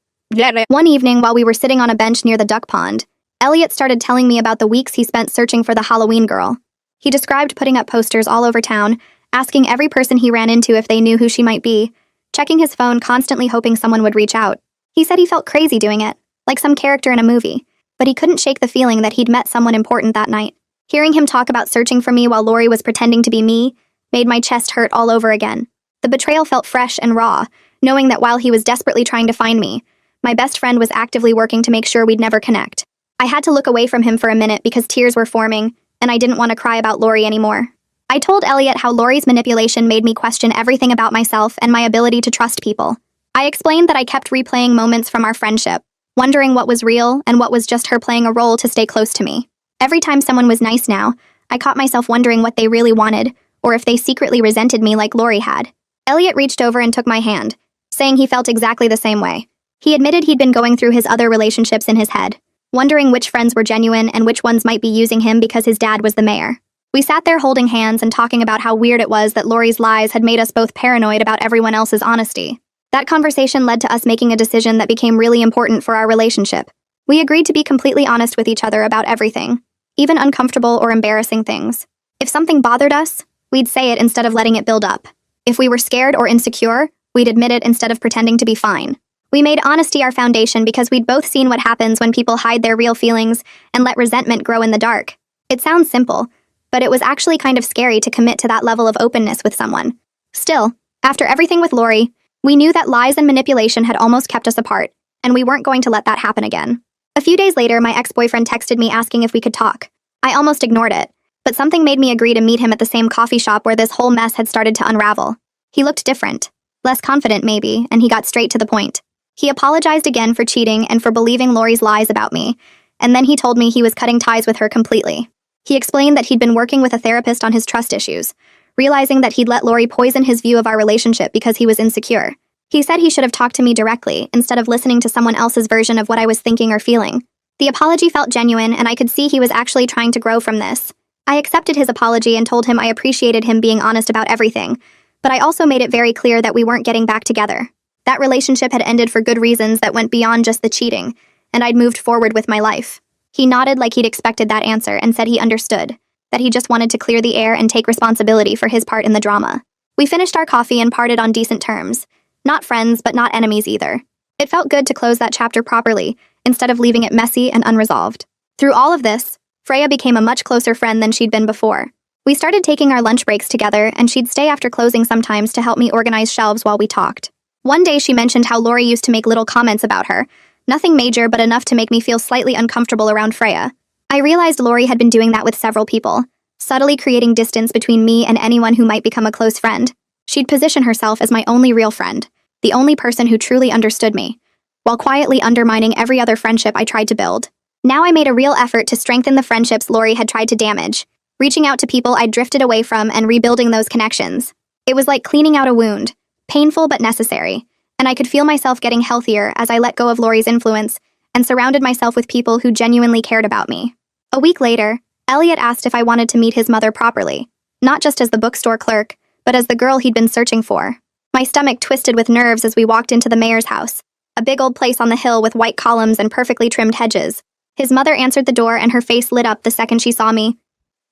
One evening, while we were sitting on a bench near the duck pond, Elliot started telling me about the weeks he spent searching for the Halloween girl. He described putting up posters all over town, asking every person he ran into if they knew who she might be, checking his phone constantly hoping someone would reach out. He said he felt crazy doing it, like some character in a movie, but he couldn't shake the feeling that he'd met someone important that night. Hearing him talk about searching for me while Lori was pretending to be me made my chest hurt all over again. The betrayal felt fresh and raw, knowing that while he was desperately trying to find me, my best friend was actively working to make sure we'd never connect. I had to look away from him for a minute because tears were forming, and I didn't want to cry about Lori anymore. I told Elliot how Lori's manipulation made me question everything about myself and my ability to trust people. I explained that I kept replaying moments from our friendship, wondering what was real and what was just her playing a role to stay close to me. Every time someone was nice now, I caught myself wondering what they really wanted, or if they secretly resented me like Lori had. Elliot reached over and took my hand, saying he felt exactly the same way. He admitted he'd been going through his other relationships in his head, wondering which friends were genuine and which ones might be using him because his dad was the mayor. We sat there holding hands and talking about how weird it was that Lori's lies had made us both paranoid about everyone else's honesty. That conversation led to us making a decision that became really important for our relationship. We agreed to be completely honest with each other about everything, even uncomfortable or embarrassing things. If something bothered us, we'd say it instead of letting it build up. If we were scared or insecure, we'd admit it instead of pretending to be fine. We made honesty our foundation because we'd both seen what happens when people hide their real feelings and let resentment grow in the dark. It sounds simple, but it was actually kind of scary to commit to that level of openness with someone. Still, after everything with Lori, we knew that lies and manipulation had almost kept us apart, and we weren't going to let that happen again. A few days later, my ex-boyfriend texted me asking if we could talk. I almost ignored it, but something made me agree to meet him at the same coffee shop where this whole mess had started to unravel. He looked different, less confident maybe, and he got straight to the point. He apologized again for cheating and for believing Lori's lies about me, and then he told me he was cutting ties with her completely. He explained that he'd been working with a therapist on his trust issues, realizing that he'd let Lori poison his view of our relationship because he was insecure. He said he should have talked to me directly, instead of listening to someone else's version of what I was thinking or feeling. The apology felt genuine, and I could see he was actually trying to grow from this. I accepted his apology and told him I appreciated him being honest about everything, but I also made it very clear that we weren't getting back together. That relationship had ended for good reasons that went beyond just the cheating, and I'd moved forward with my life. He nodded like he'd expected that answer and said he understood, that he just wanted to clear the air and take responsibility for his part in the drama. We finished our coffee and parted on decent terms. Not friends, but not enemies either. It felt good to close that chapter properly, instead of leaving it messy and unresolved. Through all of this, Freya became a much closer friend than she'd been before. We started taking our lunch breaks together, and she'd stay after closing sometimes to help me organize shelves while we talked. One day she mentioned how Lori used to make little comments about her, nothing major but enough to make me feel slightly uncomfortable around Freya. I realized Lori had been doing that with several people, subtly creating distance between me and anyone who might become a close friend. She'd position herself as my only real friend, the only person who truly understood me, while quietly undermining every other friendship I tried to build. Now I made a real effort to strengthen the friendships Lori had tried to damage, reaching out to people I'd drifted away from and rebuilding those connections. It was like cleaning out a wound, painful but necessary, and I could feel myself getting healthier as I let go of Lori's influence and surrounded myself with people who genuinely cared about me. A week later, Elliot asked if I wanted to meet his mother properly, not just as the bookstore clerk, but as the girl he'd been searching for. My stomach twisted with nerves as we walked into the mayor's house, a big old place on the hill with white columns and perfectly trimmed hedges. His mother answered the door and her face lit up the second she saw me.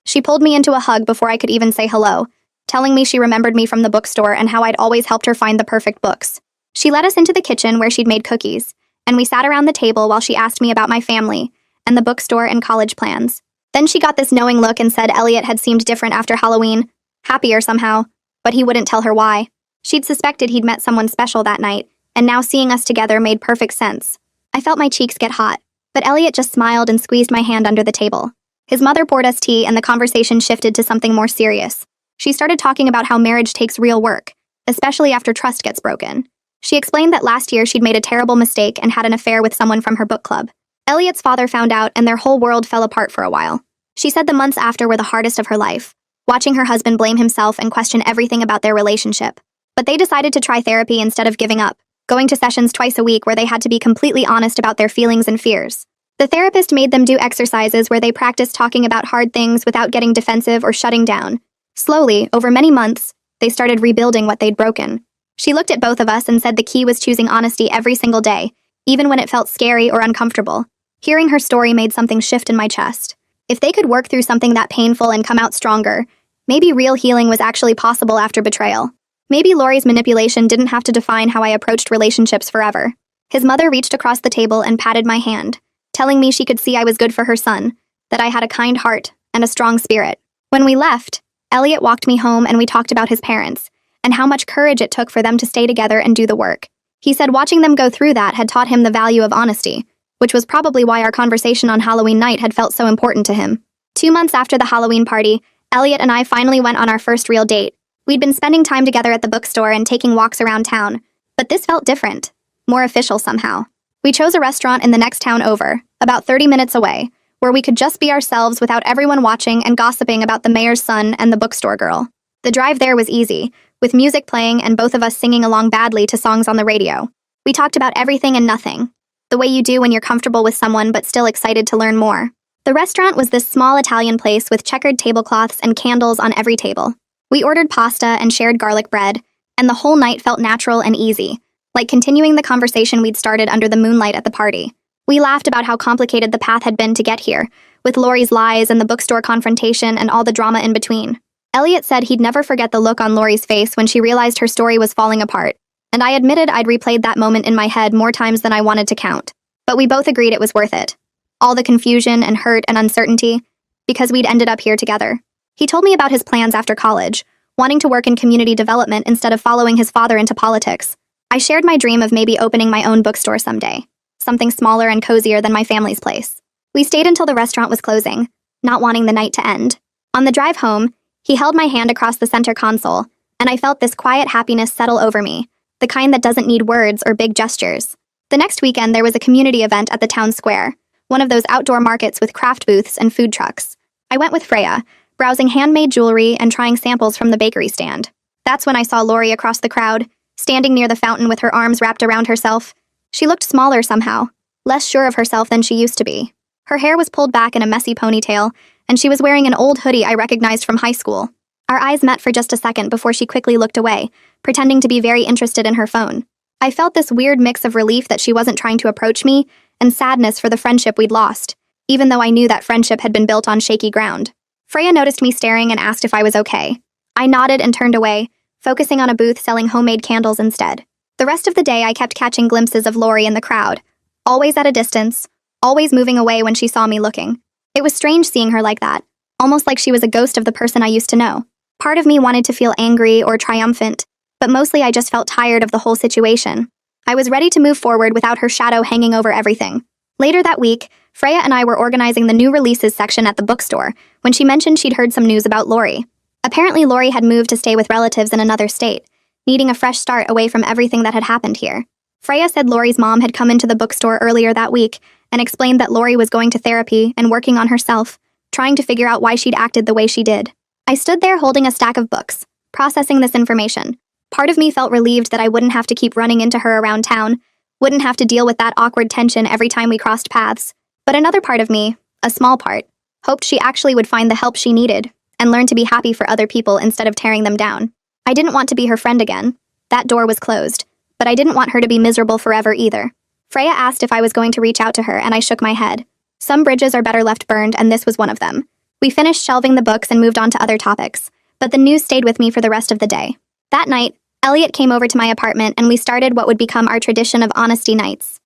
She pulled me into a hug before I could even say hello, telling me she remembered me from the bookstore and how I'd always helped her find the perfect books. She led us into the kitchen where she'd made cookies, and we sat around the table while she asked me about my family and the bookstore and college plans. Then she got this knowing look and said Elliot had seemed different after Halloween, happier somehow, but he wouldn't tell her why. She'd suspected he'd met someone special that night, and now seeing us together made perfect sense. I felt my cheeks get hot, but Elliot just smiled and squeezed my hand under the table. His mother poured us tea and the conversation shifted to something more serious. She started talking about how marriage takes real work, especially after trust gets broken. She explained that last year she'd made a terrible mistake and had an affair with someone from her book club. Elliot's father found out and their whole world fell apart for a while. She said the months after were the hardest of her life, watching her husband blame himself and question everything about their relationship. But they decided to try therapy instead of giving up, going to sessions twice a week where they had to be completely honest about their feelings and fears. The therapist made them do exercises where they practiced talking about hard things without getting defensive or shutting down. Slowly, over many months, they started rebuilding what they'd broken. She looked at both of us and said the key was choosing honesty every single day, even when it felt scary or uncomfortable. Hearing her story made something shift in my chest. If they could work through something that painful and come out stronger, maybe real healing was actually possible after betrayal. Maybe Lori's manipulation didn't have to define how I approached relationships forever. His mother reached across the table and patted my hand, telling me she could see I was good for her son, that I had a kind heart and a strong spirit. When we left, Elliot walked me home and we talked about his parents, and how much courage it took for them to stay together and do the work. He said watching them go through that had taught him the value of honesty, which was probably why our conversation on Halloween night had felt so important to him. 2 months after the Halloween party, Elliot and I finally went on our first real date. We'd been spending time together at the bookstore and taking walks around town, but this felt different, more official somehow. We chose a restaurant in the next town over, about 30 minutes away, where we could just be ourselves without everyone watching and gossiping about the mayor's son and the bookstore girl. The drive there was easy, with music playing and both of us singing along badly to songs on the radio. We talked about everything and nothing, the way you do when you're comfortable with someone but still excited to learn more. The restaurant was this small Italian place with checkered tablecloths and candles on every table. We ordered pasta and shared garlic bread, and the whole night felt natural and easy, like continuing the conversation we'd started under the moonlight at the party. We laughed about how complicated the path had been to get here, with Lori's lies and the bookstore confrontation and all the drama in between. Elliot said he'd never forget the look on Lori's face when she realized her story was falling apart, and I admitted I'd replayed that moment in my head more times than I wanted to count. But we both agreed it was worth it. All the confusion and hurt and uncertainty, because we'd ended up here together. He told me about his plans after college, wanting to work in community development instead of following his father into politics. I shared my dream of maybe opening my own bookstore someday, something smaller and cozier than my family's place. We stayed until the restaurant was closing, not wanting the night to end. On the drive home, he held my hand across the center console, and I felt this quiet happiness settle over me, the kind that doesn't need words or big gestures. The next weekend, there was a community event at the town square, one of those outdoor markets with craft booths and food trucks. I went with Freya, browsing handmade jewelry and trying samples from the bakery stand. That's when I saw Lori across the crowd, standing near the fountain with her arms wrapped around herself. She looked smaller somehow, less sure of herself than she used to be. Her hair was pulled back in a messy ponytail, and she was wearing an old hoodie I recognized from high school. Our eyes met for just a second before she quickly looked away, pretending to be very interested in her phone. I felt this weird mix of relief that she wasn't trying to approach me, and sadness for the friendship we'd lost, even though I knew that friendship had been built on shaky ground. Freya noticed me staring and asked if I was okay. I nodded and turned away, focusing on a booth selling homemade candles instead. The rest of the day, I kept catching glimpses of Lori in the crowd, always at a distance, always moving away when she saw me looking. It was strange seeing her like that, almost like she was a ghost of the person I used to know. Part of me wanted to feel angry or triumphant, but mostly I just felt tired of the whole situation. I was ready to move forward without her shadow hanging over everything. Later that week, Freya and I were organizing the new releases section at the bookstore when she mentioned she'd heard some news about Lori. Apparently, Lori had moved to stay with relatives in another state, needing a fresh start away from everything that had happened here. Freya said Lori's mom had come into the bookstore earlier that week and explained that Lori was going to therapy and working on herself, trying to figure out why she'd acted the way she did. I stood there holding a stack of books, processing this information. Part of me felt relieved that I wouldn't have to keep running into her around town, wouldn't have to deal with that awkward tension every time we crossed paths. But another part of me, a small part, hoped she actually would find the help she needed and learn to be happy for other people instead of tearing them down. I didn't want to be her friend again. That door was closed, but I didn't want her to be miserable forever either. Freya asked if I was going to reach out to her, and I shook my head. Some bridges are better left burned, and this was one of them. We finished shelving the books and moved on to other topics, but the news stayed with me for the rest of the day. That night, Elliot came over to my apartment and we started what would become our tradition of honesty nights.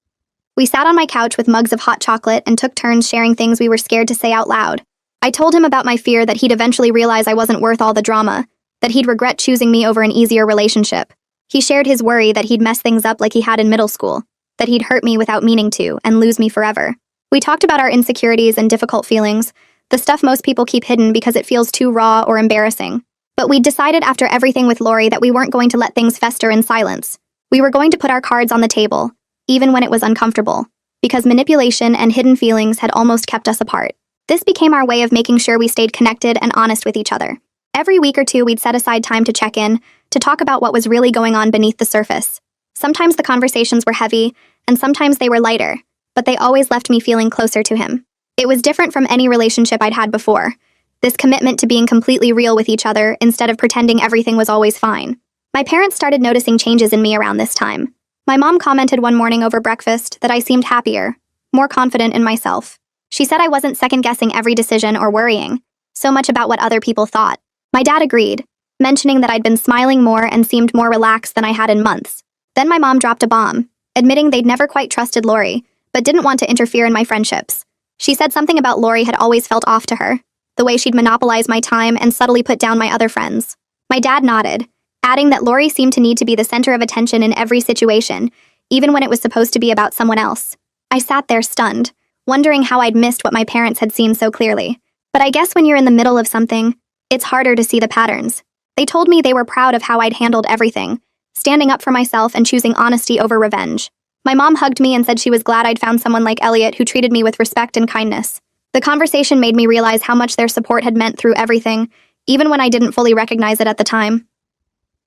We sat on my couch with mugs of hot chocolate and took turns sharing things we were scared to say out loud. I told him about my fear that he'd eventually realize I wasn't worth all the drama, that he'd regret choosing me over an easier relationship. He shared his worry that he'd mess things up like he had in middle school, that he'd hurt me without meaning to and lose me forever. We talked about our insecurities and difficult feelings, the stuff most people keep hidden because it feels too raw or embarrassing. But we'd decided after everything with Lori that we weren't going to let things fester in silence. We were going to put our cards on the table, even when it was uncomfortable, because manipulation and hidden feelings had almost kept us apart. This became our way of making sure we stayed connected and honest with each other. Every week or two, we'd set aside time to check in, to talk about what was really going on beneath the surface. Sometimes the conversations were heavy, and sometimes they were lighter, but they always left me feeling closer to him. It was different from any relationship I'd had before. This commitment to being completely real with each other instead of pretending everything was always fine. My parents started noticing changes in me around this time. My mom commented one morning over breakfast that I seemed happier, more confident in myself. She said I wasn't second-guessing every decision or worrying so much about what other people thought. My dad agreed, mentioning that I'd been smiling more and seemed more relaxed than I had in months. Then my mom dropped a bomb, admitting they'd never quite trusted Lori, but didn't want to interfere in my friendships. She said something about Lori had always felt off to her, the way she'd monopolize my time and subtly put down my other friends. My dad nodded, adding that Lori seemed to need to be the center of attention in every situation, even when it was supposed to be about someone else. I sat there stunned, wondering how I'd missed what my parents had seen so clearly. But I guess when you're in the middle of something, it's harder to see the patterns. They told me they were proud of how I'd handled everything, standing up for myself and choosing honesty over revenge. My mom hugged me and said she was glad I'd found someone like Elliot who treated me with respect and kindness. The conversation made me realize how much their support had meant through everything, even when I didn't fully recognize it at the time.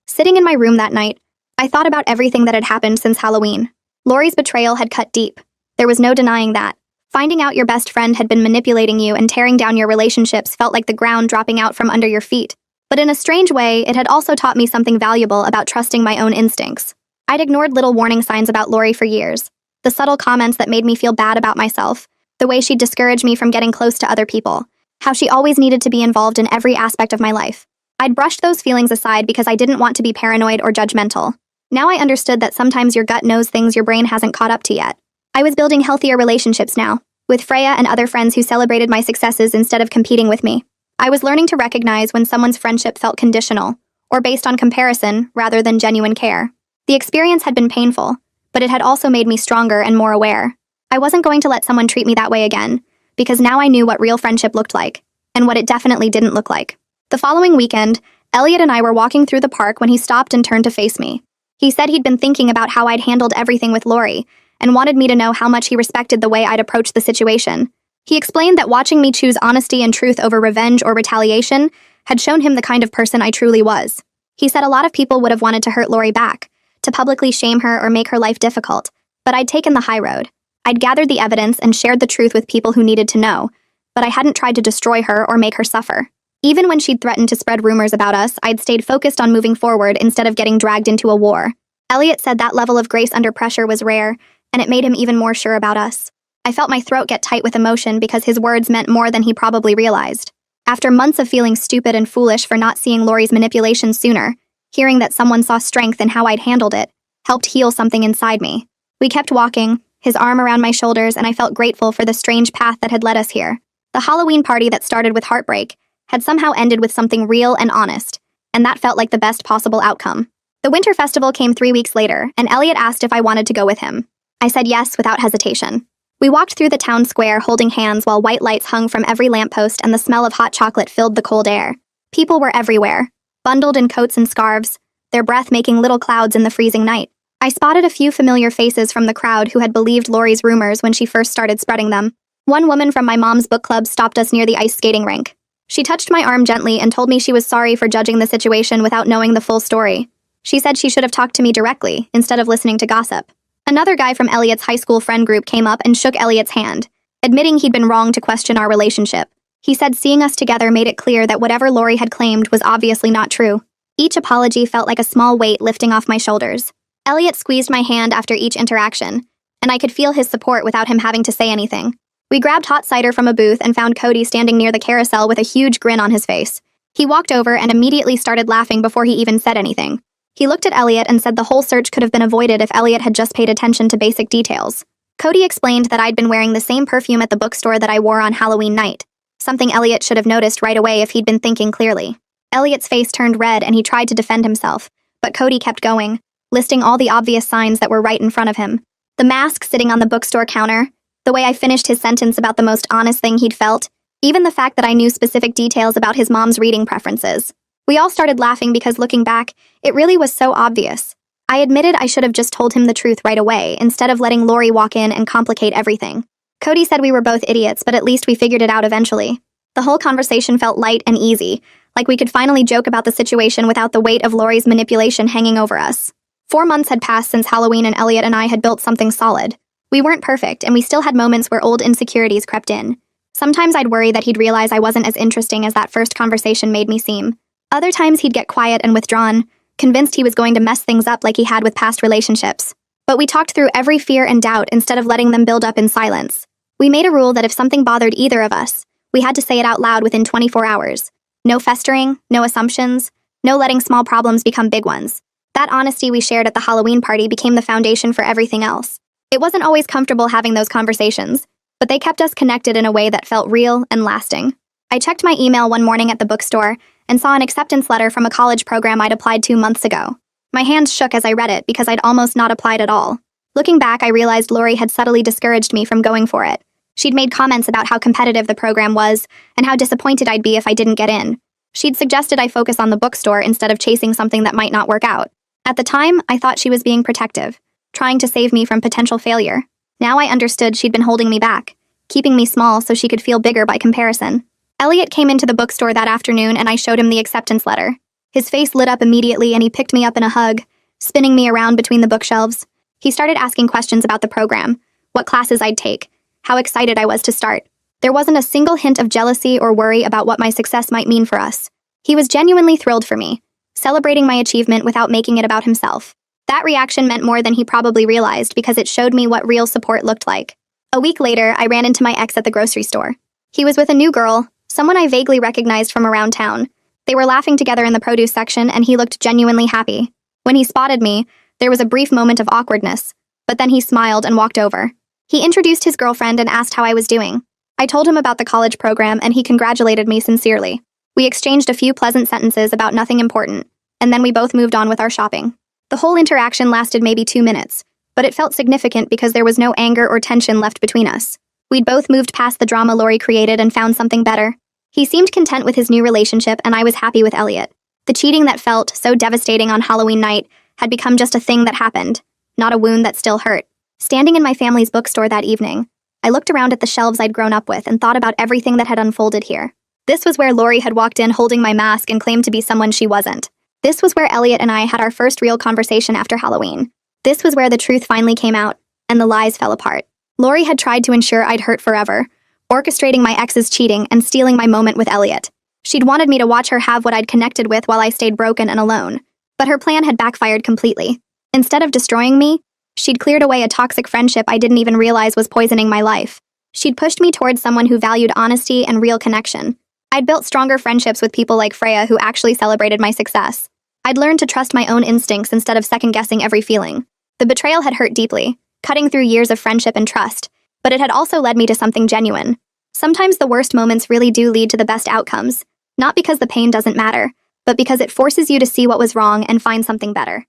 Sitting in my room that night, I thought about everything that had happened since Halloween. Lori's betrayal had cut deep. There was no denying that. Finding out your best friend had been manipulating you and tearing down your relationships felt like the ground dropping out from under your feet. But in a strange way, it had also taught me something valuable about trusting my own instincts. I'd ignored little warning signs about Lori for years. The subtle comments that made me feel bad about myself, the way she'd discourage me from getting close to other people, how she always needed to be involved in every aspect of my life. I'd brushed those feelings aside because I didn't want to be paranoid or judgmental. Now I understood that sometimes your gut knows things your brain hasn't caught up to yet. I was building healthier relationships now, with Freya and other friends who celebrated my successes instead of competing with me. I was learning to recognize when someone's friendship felt conditional, or based on comparison rather than genuine care. The experience had been painful, but it had also made me stronger and more aware. I wasn't going to let someone treat me that way again, because now I knew what real friendship looked like, and what it definitely didn't look like. The following weekend, Elliot and I were walking through the park when he stopped and turned to face me. He said he'd been thinking about how I'd handled everything with Lori, and wanted me to know how much he respected the way I'd approached the situation. He explained that watching me choose honesty and truth over revenge or retaliation had shown him the kind of person I truly was. He said a lot of people would have wanted to hurt Lori back, to publicly shame her or make her life difficult, but I'd taken the high road. I'd gathered the evidence and shared the truth with people who needed to know, but I hadn't tried to destroy her or make her suffer. Even when she'd threatened to spread rumors about us, I'd stayed focused on moving forward instead of getting dragged into a war. Elliot said that level of grace under pressure was rare, and it made him even more sure about us. I felt my throat get tight with emotion because his words meant more than he probably realized. After months of feeling stupid and foolish for not seeing Lori's manipulation sooner, hearing that someone saw strength in how I'd handled it helped heal something inside me. We kept walking, his arm around my shoulders, and I felt grateful for the strange path that had led us here. The Halloween party that started with heartbreak had somehow ended with something real and honest, and that felt like the best possible outcome. The Winter Festival came 3 weeks later, and Elliot asked if I wanted to go with him. I said yes without hesitation. We walked through the town square holding hands while white lights hung from every lamppost and the smell of hot chocolate filled the cold air. People were everywhere, bundled in coats and scarves, their breath making little clouds in the freezing night. I spotted a few familiar faces from the crowd who had believed Lori's rumors when she first started spreading them. One woman from my mom's book club stopped us near the ice skating rink. She touched my arm gently and told me she was sorry for judging the situation without knowing the full story. She said she should have talked to me directly, instead of listening to gossip. Another guy from Elliot's high school friend group came up and shook Elliot's hand, admitting he'd been wrong to question our relationship. He said seeing us together made it clear that whatever Lori had claimed was obviously not true. Each apology felt like a small weight lifting off my shoulders. Elliot squeezed my hand after each interaction, and I could feel his support without him having to say anything. We grabbed hot cider from a booth and found Cody standing near the carousel with a huge grin on his face. He walked over and immediately started laughing before he even said anything. He looked at Elliot and said the whole search could have been avoided if Elliot had just paid attention to basic details. Cody explained that I'd been wearing the same perfume at the bookstore that I wore on Halloween night, something Elliot should have noticed right away if he'd been thinking clearly. Elliot's face turned red and he tried to defend himself, but Cody kept going, listing all the obvious signs that were right in front of him. The mask sitting on the bookstore counter, the way I finished his sentence about the most honest thing he'd felt, even the fact that I knew specific details about his mom's reading preferences. We all started laughing because looking back, it really was so obvious. I admitted I should have just told him the truth right away, instead of letting Lori walk in and complicate everything. Cody said we were both idiots, but at least we figured it out eventually. The whole conversation felt light and easy, like we could finally joke about the situation without the weight of Lori's manipulation hanging over us. 4 months had passed since Halloween and Elliot and I had built something solid. We weren't perfect, and we still had moments where old insecurities crept in. Sometimes I'd worry that he'd realize I wasn't as interesting as that first conversation made me seem. Other times he'd get quiet and withdrawn, convinced he was going to mess things up like he had with past relationships. But we talked through every fear and doubt instead of letting them build up in silence. We made a rule that if something bothered either of us, we had to say it out loud within 24 hours. No festering, no assumptions, no letting small problems become big ones. That honesty we shared at the Halloween party became the foundation for everything else. It wasn't always comfortable having those conversations, but they kept us connected in a way that felt real and lasting. I checked my email one morning at the bookstore and saw an acceptance letter from a college program I'd applied to months ago. My hands shook as I read it because I'd almost not applied at all. Looking back, I realized Lori had subtly discouraged me from going for it. She'd made comments about how competitive the program was and how disappointed I'd be if I didn't get in. She'd suggested I focus on the bookstore instead of chasing something that might not work out. At the time, I thought she was being protective, trying to save me from potential failure. Now I understood she'd been holding me back, keeping me small so she could feel bigger by comparison. Elliot came into the bookstore that afternoon and I showed him the acceptance letter. His face lit up immediately and he picked me up in a hug, spinning me around between the bookshelves. He started asking questions about the program, what classes I'd take, how excited I was to start. There wasn't a single hint of jealousy or worry about what my success might mean for us. He was genuinely thrilled for me, celebrating my achievement without making it about himself. That reaction meant more than he probably realized because it showed me what real support looked like. A week later, I ran into my ex at the grocery store. He was with a new girl, someone I vaguely recognized from around town. They were laughing together in the produce section, and he looked genuinely happy. When he spotted me, there was a brief moment of awkwardness, but then he smiled and walked over. He introduced his girlfriend and asked how I was doing. I told him about the college program, and he congratulated me sincerely. We exchanged a few pleasant sentences about nothing important, and then we both moved on with our shopping. The whole interaction lasted maybe 2 minutes, but it felt significant because there was no anger or tension left between us. We'd both moved past the drama Lori created and found something better. He seemed content with his new relationship, and I was happy with Elliot. The cheating that felt so devastating on Halloween night had become just a thing that happened, not a wound that still hurt. Standing in my family's bookstore that evening, I looked around at the shelves I'd grown up with and thought about everything that had unfolded here. This was where Lori had walked in holding my mask and claimed to be someone she wasn't. This was where Elliot and I had our first real conversation after Halloween. This was where the truth finally came out, and the lies fell apart. Lori had tried to ensure I'd hurt forever, orchestrating my ex's cheating and stealing my moment with Elliot. She'd wanted me to watch her have what I'd connected with while I stayed broken and alone. But her plan had backfired completely. Instead of destroying me, she'd cleared away a toxic friendship I didn't even realize was poisoning my life. She'd pushed me towards someone who valued honesty and real connection. I'd built stronger friendships with people like Freya who actually celebrated my success. I'd learned to trust my own instincts instead of second-guessing every feeling. The betrayal had hurt deeply, cutting through years of friendship and trust, but it had also led me to something genuine. Sometimes the worst moments really do lead to the best outcomes, not because the pain doesn't matter, but because it forces you to see what was wrong and find something better.